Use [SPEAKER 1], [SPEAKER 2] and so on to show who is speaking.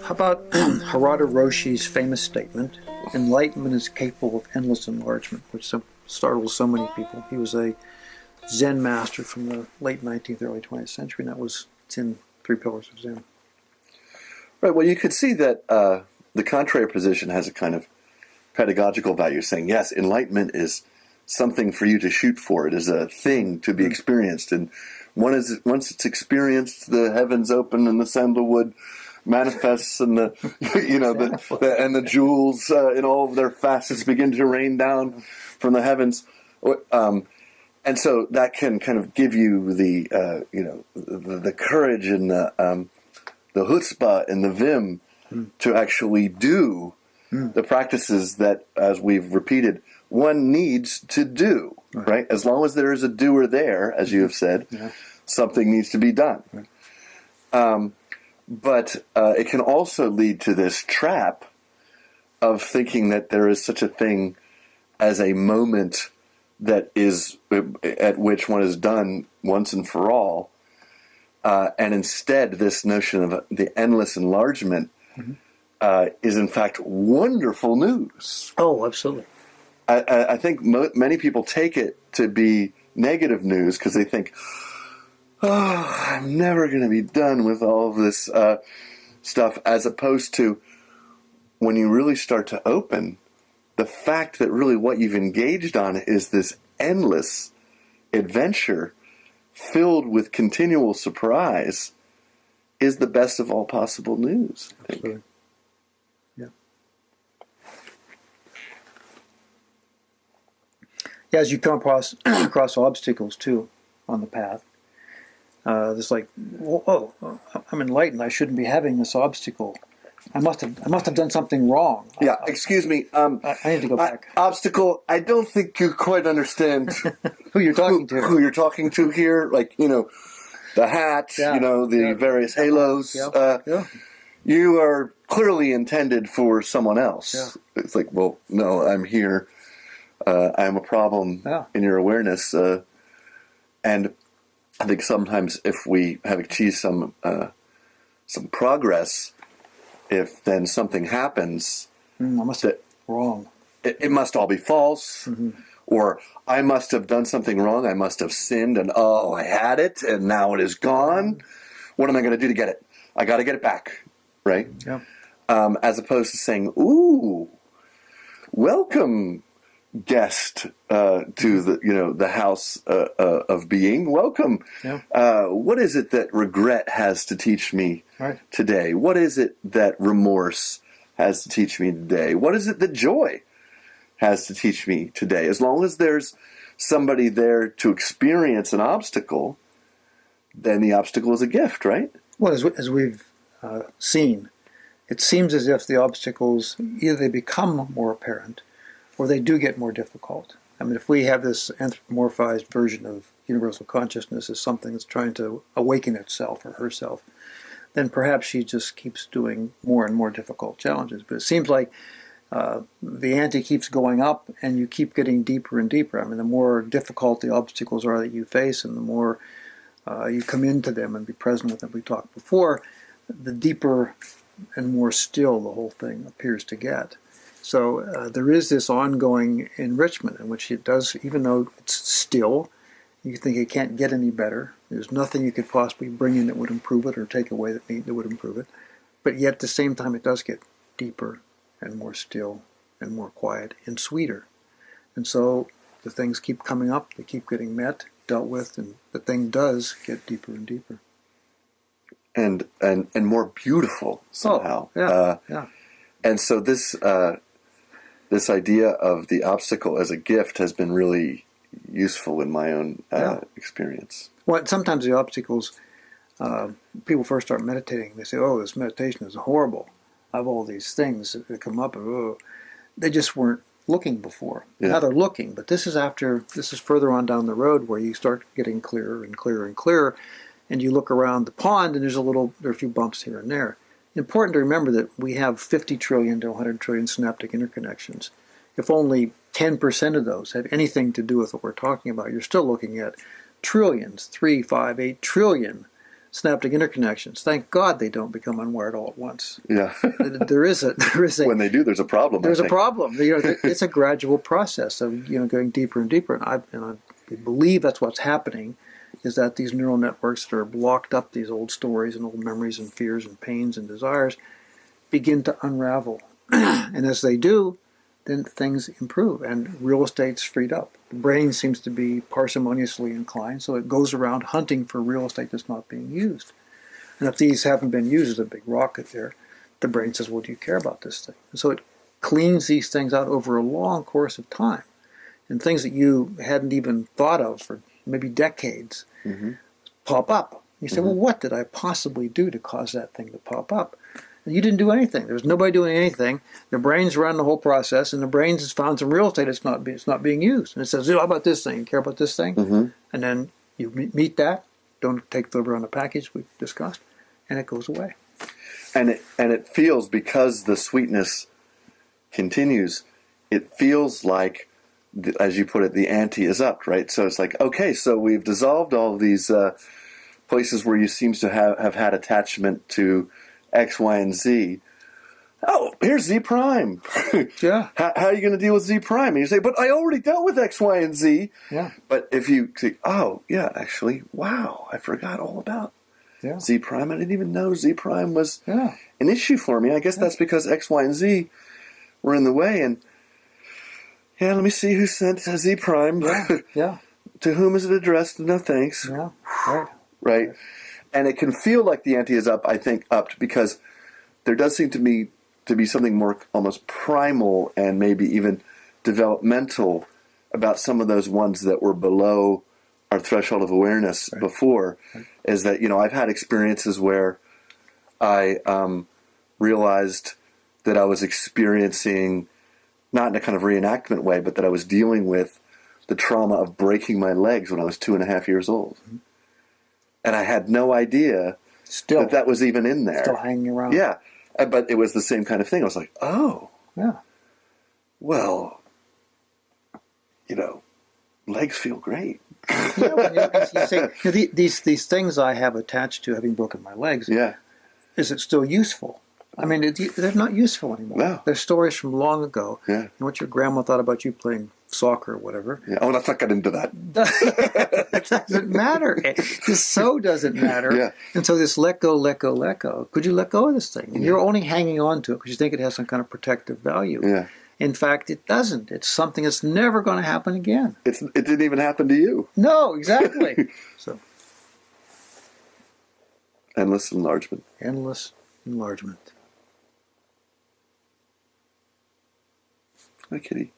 [SPEAKER 1] How about Harada Roshi's famous statement, "Enlightenment is capable of endless enlargement," which startles so many people. He was a Zen master from the late 19th, early 20th century, and it's in Three Pillars of Zen.
[SPEAKER 2] Right, well, you could see that the contrary position has a kind of pedagogical value, saying, yes, enlightenment is something for you to shoot for. It is a thing to be experienced. And once it's experienced, the heavens open and the sandalwood manifests, and the jewels in all of their facets begin to rain down from the heavens. And so that can kind of give you the courage and the chutzpah and the vim to actually do the practices that, as we've repeated, one needs to do, right? As long as there is a doer there, as you have said, something needs to be done. Right. But it can also lead to this trap of thinking that there is such a thing as a moment that is at which one is done once and for all. And instead, this notion of the endless enlargement is, in fact, wonderful news.
[SPEAKER 1] Oh, absolutely.
[SPEAKER 2] I think many people take it to be negative news because they think, oh, I'm never going to be done with all of this stuff, as opposed to when you really start to open, the fact that really what you've engaged on is this endless adventure filled with continual surprise is the best of all possible news, I think.
[SPEAKER 1] Absolutely. Yeah, as you come across obstacles too on the path, it's like, I'm enlightened. I shouldn't be having this obstacle. I must have done something wrong.
[SPEAKER 2] Yeah, excuse me.
[SPEAKER 1] I need to go back.
[SPEAKER 2] Obstacle. I don't think you quite understand
[SPEAKER 1] who you're talking to.
[SPEAKER 2] Who you're talking to here? Like, the hat. The various halos. You are clearly intended for someone else. Yeah. It's like, well, no, I'm here. I am a problem in your awareness, and I think sometimes if we have achieved some progress, if then something happens,
[SPEAKER 1] I must have wrong.
[SPEAKER 2] It must all be false, or I must have done something wrong. I must have sinned, and I had it, and now it is gone. What am I going to do to get it? I got to get it back, right?
[SPEAKER 1] Yeah.
[SPEAKER 2] As opposed to saying, "Ooh, welcome, guest to the house of being. Welcome. Yeah. What is it that regret has to teach me today? What is it that remorse has to teach me today? What is it that joy has to teach me today?" As long as there's somebody there to experience an obstacle, then the obstacle is a gift, right?
[SPEAKER 1] Well, as we've seen, it seems as if the obstacles, either they become more apparent or they do get more difficult. I mean, if we have this anthropomorphized version of universal consciousness as something that's trying to awaken itself or herself, then perhaps she just keeps doing more and more difficult challenges. But it seems like the ante keeps going up and you keep getting deeper and deeper. I mean, the more difficult the obstacles are that you face and the more you come into them and be present with them, we talked before, the deeper and more still the whole thing appears to get. So there is this ongoing enrichment in which it does, even though it's still, you think it can't get any better. There's nothing you could possibly bring in that would improve it or take away that would improve it. But yet at the same time it does get deeper and more still and more quiet and sweeter. And so the things keep coming up, they keep getting met, dealt with, and the thing does get deeper and deeper.
[SPEAKER 2] And more beautiful somehow.
[SPEAKER 1] Yeah.
[SPEAKER 2] And so this idea of the obstacle as a gift has been really useful in my own experience.
[SPEAKER 1] Well, sometimes the obstacles, people first start meditating, they say, oh, this meditation is horrible. I have all these things that come up. They just weren't looking before. Yeah. Now they're looking, but this is further on down the road where you start getting clearer and clearer and clearer, and you look around the pond and there are a few bumps here and there. Important to remember that we have 50 trillion to 100 trillion synaptic interconnections. If only 10% of those have anything to do with what we're talking about, you're still looking at trillions, 3, 5, 8 trillion synaptic interconnections. Thank God they don't become unwired all at once.
[SPEAKER 2] Yeah.
[SPEAKER 1] There is a
[SPEAKER 2] When they do, there's a problem.
[SPEAKER 1] there's a problem. It's a gradual process of going deeper and deeper, and I believe that's what's happening. Is that these neural networks that are blocked up these old stories and old memories and fears and pains and desires begin to unravel. And as they do, then things improve and real estate's freed up. The brain seems to be parsimoniously inclined, so it goes around hunting for real estate that's not being used. And if these haven't been used as a big rocket there, the brain says, well, do you care about this thing? And so it cleans these things out over a long course of time. And things that you hadn't even thought of for maybe decades pop up. You say, well, what did I possibly do to cause that thing to pop up? And you didn't do anything. There was nobody doing anything. The brain's run the whole process, and the brain's has found some real estate it's not being used. And it says, how about this thing? You care about this thing? And then you meet that. Don't take delivery on the package we've discussed, and it goes away.
[SPEAKER 2] And it feels, because the sweetness continues, it feels like, as you put it, the ante is up, right? So it's like, okay, so we've dissolved all of these places where you seems to have had attachment to X, Y, and Z. Oh, here's Z prime.
[SPEAKER 1] Yeah.
[SPEAKER 2] How are you going to deal with Z prime? And you say, but I already dealt with X, Y, and Z.
[SPEAKER 1] Yeah.
[SPEAKER 2] But if you say, oh, yeah, actually, wow, I forgot all about Z prime. I didn't even know Z prime was an issue for me. I guess that's because X, Y, and Z were in the way. And yeah, let me see who sent Z prime.
[SPEAKER 1] Yeah.
[SPEAKER 2] To whom is it addressed? No thanks.
[SPEAKER 1] Yeah. Right.
[SPEAKER 2] Right. And it can feel like the ante is up, I think, upped, because there does seem to me to be something more almost primal and maybe even developmental about some of those ones that were below our threshold of awareness before. Is that, I've had experiences where I realized that I was experiencing, not in a kind of reenactment way, but that I was dealing with the trauma of breaking my legs when I was 2.5 years old. And I had no idea that was even in there.
[SPEAKER 1] Still hanging around.
[SPEAKER 2] Yeah. But it was the same kind of thing. I was like, oh.
[SPEAKER 1] Yeah.
[SPEAKER 2] Well, legs feel great.
[SPEAKER 1] You say, these things I have attached to having broken my legs, is it still useful? I mean, they're not useful anymore.
[SPEAKER 2] No. They're
[SPEAKER 1] stories from long ago.
[SPEAKER 2] Yeah.
[SPEAKER 1] And what your grandma thought about you playing soccer or whatever.
[SPEAKER 2] Yeah. Oh, let's not get into that.
[SPEAKER 1] It doesn't matter. It just so doesn't matter.
[SPEAKER 2] Yeah.
[SPEAKER 1] And so this let go. Could you let go of this thing? And you're only hanging on to it because you think it has some kind of protective value.
[SPEAKER 2] Yeah.
[SPEAKER 1] In fact, it doesn't. It's something that's never going to happen again.
[SPEAKER 2] It didn't even happen to you.
[SPEAKER 1] No, exactly. So,
[SPEAKER 2] endless enlargement.
[SPEAKER 1] Endless enlargement.
[SPEAKER 2] Hi, kitty.